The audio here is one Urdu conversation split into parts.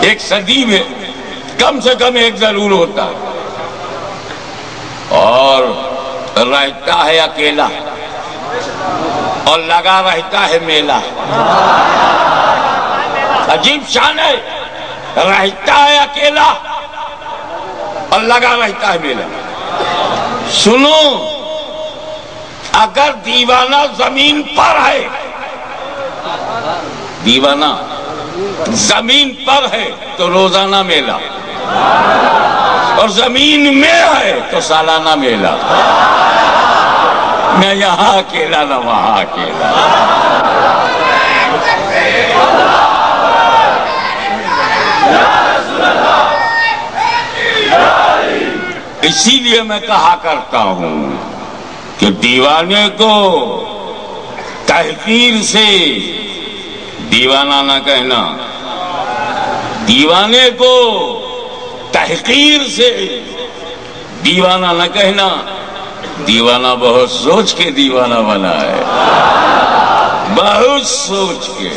ایک صدی میں کم سے کم ایک ضرور ہوتا ہے، اور رہتا ہے اکیلا اور لگا رہتا ہے میلہ۔ عجیب شان ہے، رہتا ہے اکیلا اور لگا رہتا ہے میلہ۔ سنو، اگر دیوانہ زمین پر ہے، دیوانہ زمین پر ہے تو روزانہ میلہ، اور زمین میں ہے تو سالانہ میلہ۔ نہ یہاں اکیلا نہ وہاں اکیلا۔ اسی لیے میں کہا کرتا ہوں کہ دیوانے کو تحقیر سے دیوانہ نہ کہنا، دیوانے کو تحقیر سے دیوانہ نہ کہنا۔ دیوانہ بہت سوچ کے دیوانہ بنا ہے، بہت سوچ کے۔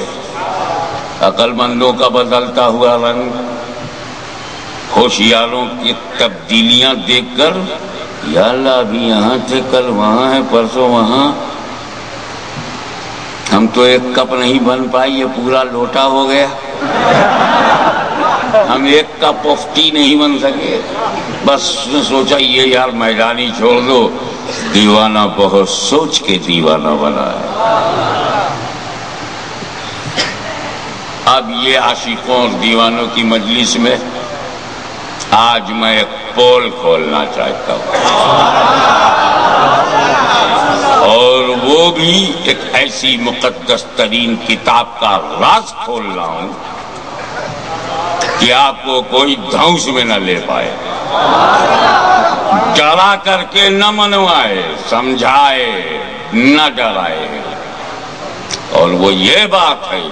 عقل مندوں کا بدلتا ہوا رنگ، ہوشیاروں کی تبدیلیاں دیکھ کر، یا اللہ ابھی یہاں تھے، کل وہاں ہے، پرسوں وہاں، ہم تو ایک کپ نہیں بن پائی، یہ پورا لوٹا ہو گیا، ہم ایک کپ آف ٹی نہیں بن سکے۔ بس سوچا یہ یار میدانی چھوڑ دو۔ دیوانہ بہت سوچ کے دیوانہ بنا ہے۔ اب یہ عاشقوں اور دیوانوں کی مجلس میں آج میں ایک پول کھولنا چاہتا ہوں، اور وہ بھی ایک ایسی مقدس ترین کتاب کا راز کھول رہا ہوں کہ آپ کو کوئی دھونس میں نہ لے پائے، ڈرا کر کے نہ منوائے، سمجھائے نہ ڈرائے۔ اور وہ یہ بات ہے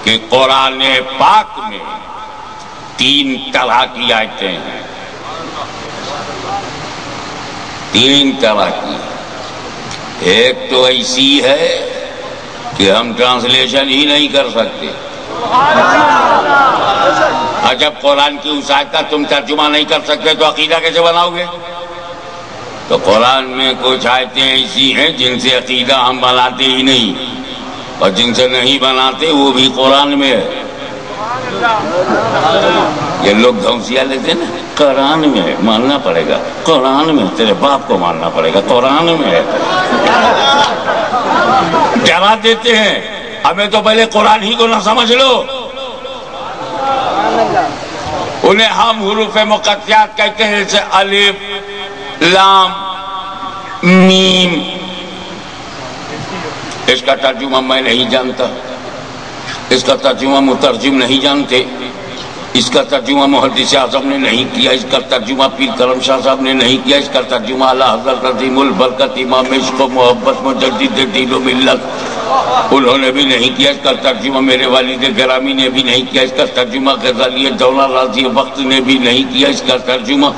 کہ قرآن پاک میں 3 طرح کی آیتیں ہیں، 3 طرح کی۔ ایک تو ایسی ہے کہ ہم ٹرانسلیشن ہی نہیں کر سکتے۔ جب قرآن کی اس آیت کا تم ترجمہ نہیں کر سکتے تو عقیدہ کیسے بناؤ گے؟ تو قرآن میں کچھ آیتیں ایسی ہیں جن سے عقیدہ ہم بناتے ہی نہیں، اور جن سے نہیں بناتے وہ بھی قرآن میں ہے۔ یہ لوگ دھونسیا لیتے نا، قرآن میں ہے، ماننا پڑے گا، قرآن میں، تیرے باپ کو ماننا پڑے گا، قرآن میں ہے۔ ڈرا دیتے ہیں ہمیں، تو پہلے قرآن ہی کو نہ سمجھ لو۔ انہیں ہم حروف مقطعات کہتے ہیں، جیسے الف، لام، میم۔ اس کا ترجمہ میں نہیں جانتا، اس کا ترجمہ مترجم نہیں جانتے، اس کا ترجمہ محدث اعظم نے نہیں کیا، اس کا ترجمہ پیر کرم شاہ صاحب نے نہیں کیا، اس کا ترجمہ اعلیٰ حضرت عظیم البرکت امام عشق و محبت مجدد دین و ملت انہوں نے بھی نہیں کیا، اس کا ترجمہ میرے والد گرامی نے بھی نہیں کیا، اس کا ترجمہ غزالی دولہ راضی وقت نے بھی نہیں کیا، اس کا ترجمہ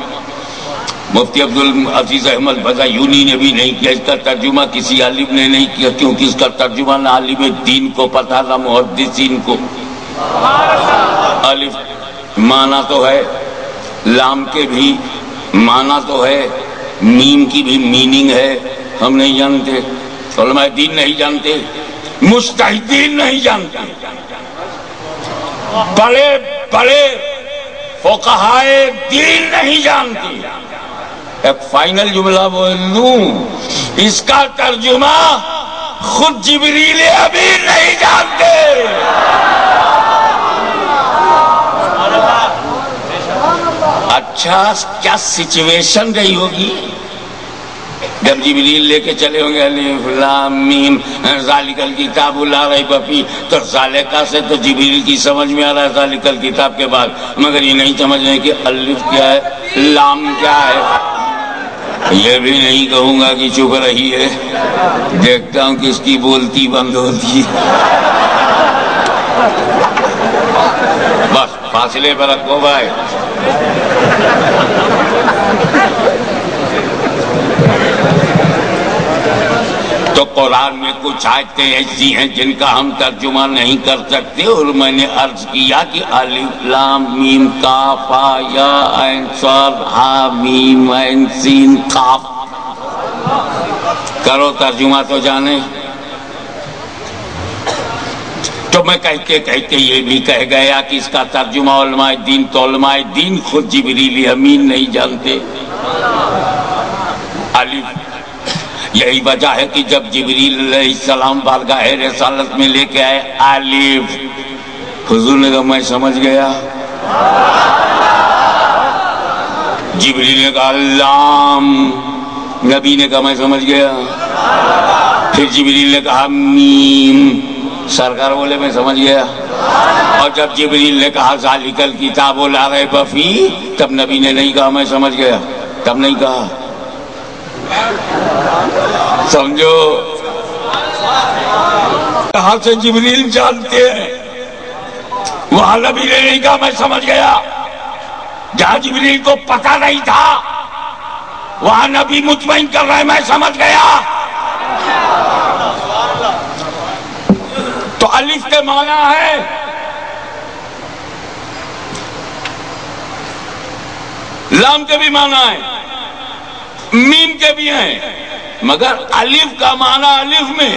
مفتی عبدالعزیز احمد بزایونی نے بھی نہیں کیا، اس کا ترجمہ کسی عالم نے نہیں کیا، کیونکہ اس کا ترجمہ نہ عالم دین کو پتہ نہ محدثین کو۔ الف معنی تو ہے، لام کے بھی معنی تو ہے، میم کی بھی میننگ ہے، ہم نہیں جانتے، علماء دین نہیں جانتے، مجتہدین نہیں جانتے، بڑے بڑے فقہائے دین نہیں جانتے۔ ایک فائنل جملہ بول دوں، اس کا ترجمہ خود جبریل امین نہیں جانتے۔ اچھا کیا سچویشن رہی ہوگی جب جبریل لے کے چلے ہوں گے الف لام میم ذالک الکتاب لا ریب فیہ، تو ذالکہ سے تو جبریل کی سمجھ میں آ رہا ہے ذالک الکتاب کے بعد، مگر یہ نہیں سمجھ رہے کہ الف کیا ہے، لام کیا ہے۔ یہ بھی نہیں کہوں گا کہ چپ رہی ہے، دیکھتا ہوں کس کی بولتی بند ہوتی ہے۔ بس فاصلے پر رکھو بھائی۔ تو قرآن میں کچھ آیتیں ایسی ہیں جن کا ہم ترجمہ نہیں کر سکتے، اور میں نے عرض کیا کہ الف لام میم کاف ہا یا عین صاد ہا میم عین سین قاف، کرو ترجمہ تو جانے۔ تو میں کہتے یہ بھی کہہ گیا کہ اس کا ترجمہ علماء دین، تو علماء دین خود جبریل امین نہیں جانتے۔ الف، یہی وجہ ہے کہ جب جبریل علیہ السلام بارگاہ رسالت میں لے کے آئے الف، حضور نے کہا میں سمجھ گیا۔ جبریل نے کہا لام، نبی نے کہا میں سمجھ گیا۔ پھر جبریل نے کہا میم، سرکار بولے میں سمجھ گیا۔ اور جب جبریل نے کہا ذالک الکتاب لا ریب فیہ، تب نبی نے نہیں کہا میں سمجھ گیا، تب نہیں کہا۔ سمجھو کہاں سے جبریل جانتے ہیں، وہاں نبی نے نہیں کہا میں سمجھ گیا۔ جہاں جبریل کو پتہ نہیں تھا وہاں نبی مطمئن کر رہے میں سمجھ گیا۔ تو الف کے معنی ہے لام کے بھی معنی ہے، میم کے بھی ہیں، مگر الف کا معنی الف میں،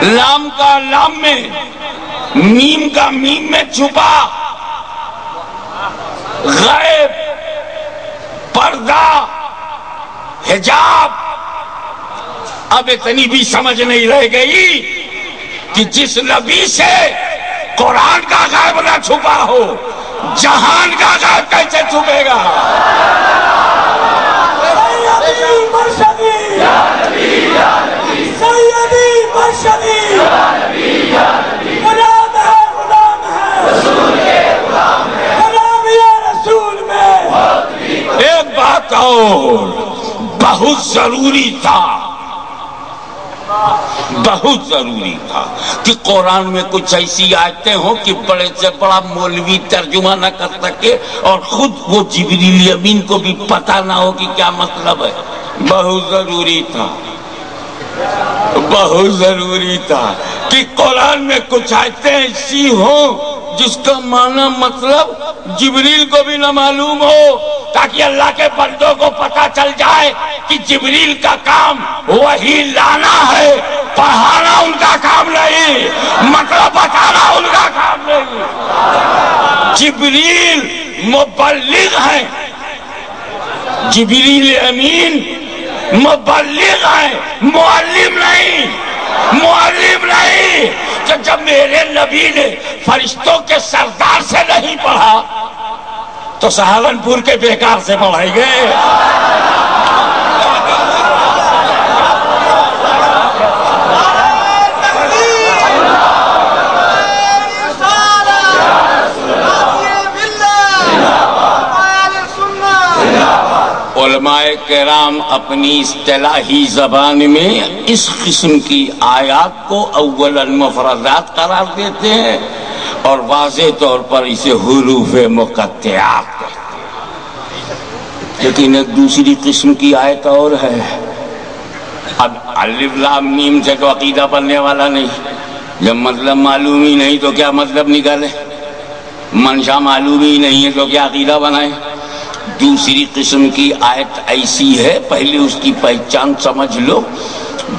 لام کا لام میں، میم کا میم میں چھپا، غیب، پردہ، حجاب۔ اب اتنی بھی سمجھ نہیں رہ گئی کہ جس نبی سے قرآن کا غیب نہ چھپا ہو، جہان کا غیب کیسے چھپے گا؟ ایک بات اور بہت ضروری تھا، بہت ضروری تھا کہ قرآن میں کچھ ایسی آیتیں ہوں کہ بڑے سے بڑا مولوی ترجمہ نہ کر سکے اور خود وہ جبریل امین کو بھی پتہ نہ ہو کہ کیا مطلب ہے۔ بہت ضروری تھا، بہت ضروری تھا کہ قرآن میں کچھ آیتیں ایسی ہوں جس کا معنی مطلب جبریل کو بھی نہ معلوم ہو، تاکہ اللہ کے بندوں کو پتہ چل جائے کہ جبریل کا کام وحی لانا ہے، پڑھانا ان کا کام نہیں، مطلب بتانا ان کا کام نہیں۔ جبریل مبلغ ہیں، جبریل امین مبلغ ہیں، معلم نہیں، معلم نہیں۔ کہ جب میرے نبی نے فرشتوں کے سردار سے نہیں پڑھا تو سہارنپور کے بیکار سے پڑھائے گئے۔ علماء کرام اپنی اصطلاحی زبان میں اس قسم کی آیات کو اولاً مفردات قرار دیتے ہیں اور واضح طور پر اسے حروف مقطعات کہتے ہیں۔ لیکن ایک دوسری قسم کی آیت اور ہے۔ اب الف لام میم سے تو عقیدہ بننے والا نہیں، جب مطلب معلوم ہی نہیں تو کیا مطلب نکالے، منشا معلوم ہی نہیں ہے تو کیا عقیدہ بنائے۔ دوسری قسم کی آیت ایسی ہے، پہلے اس کی پہچان سمجھ لو۔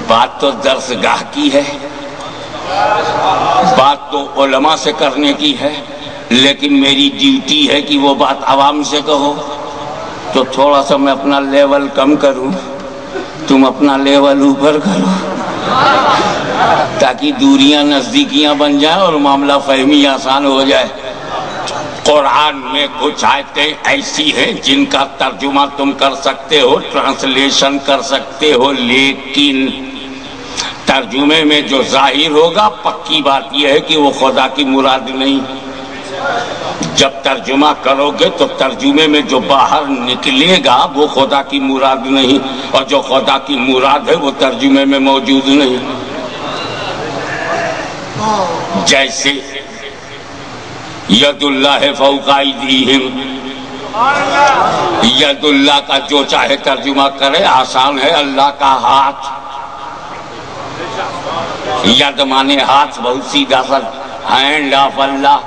بات تو درس گاہ کی ہے، بات تو علماء سے کرنے کی ہے، لیکن میری ڈیوٹی ہے کہ وہ بات عوام سے کہو۔ تو تھوڑا سا میں اپنا لیول کم کروں، تم اپنا لیول اوپر کرو، تاکہ دوریاں نزدیکیاں بن جائیں اور معاملہ فہمی آسان ہو جائے۔ قرآن میں کچھ آیتیں ایسی ہیں جن کا ترجمہ تم کر سکتے ہو، ٹرانسلیشن کر سکتے ہو، لیکن ترجمے میں جو ظاہر ہوگا پکی بات یہ ہے کہ وہ خدا کی مراد نہیں۔ جب ترجمہ کرو گے تو ترجمے میں جو باہر نکلے گا وہ خدا کی مراد نہیں، اور جو خدا کی مراد ہے وہ ترجمے میں موجود نہیں۔ جیسے ید اللہ فوق ایدیہم، ید اللہ کا جو چاہے ترجمہ کرے، آسان ہے، اللہ کا ہاتھ۔ ید مانے ہاتھ، بہت سیدھا سا، ہینڈ آف اللہ،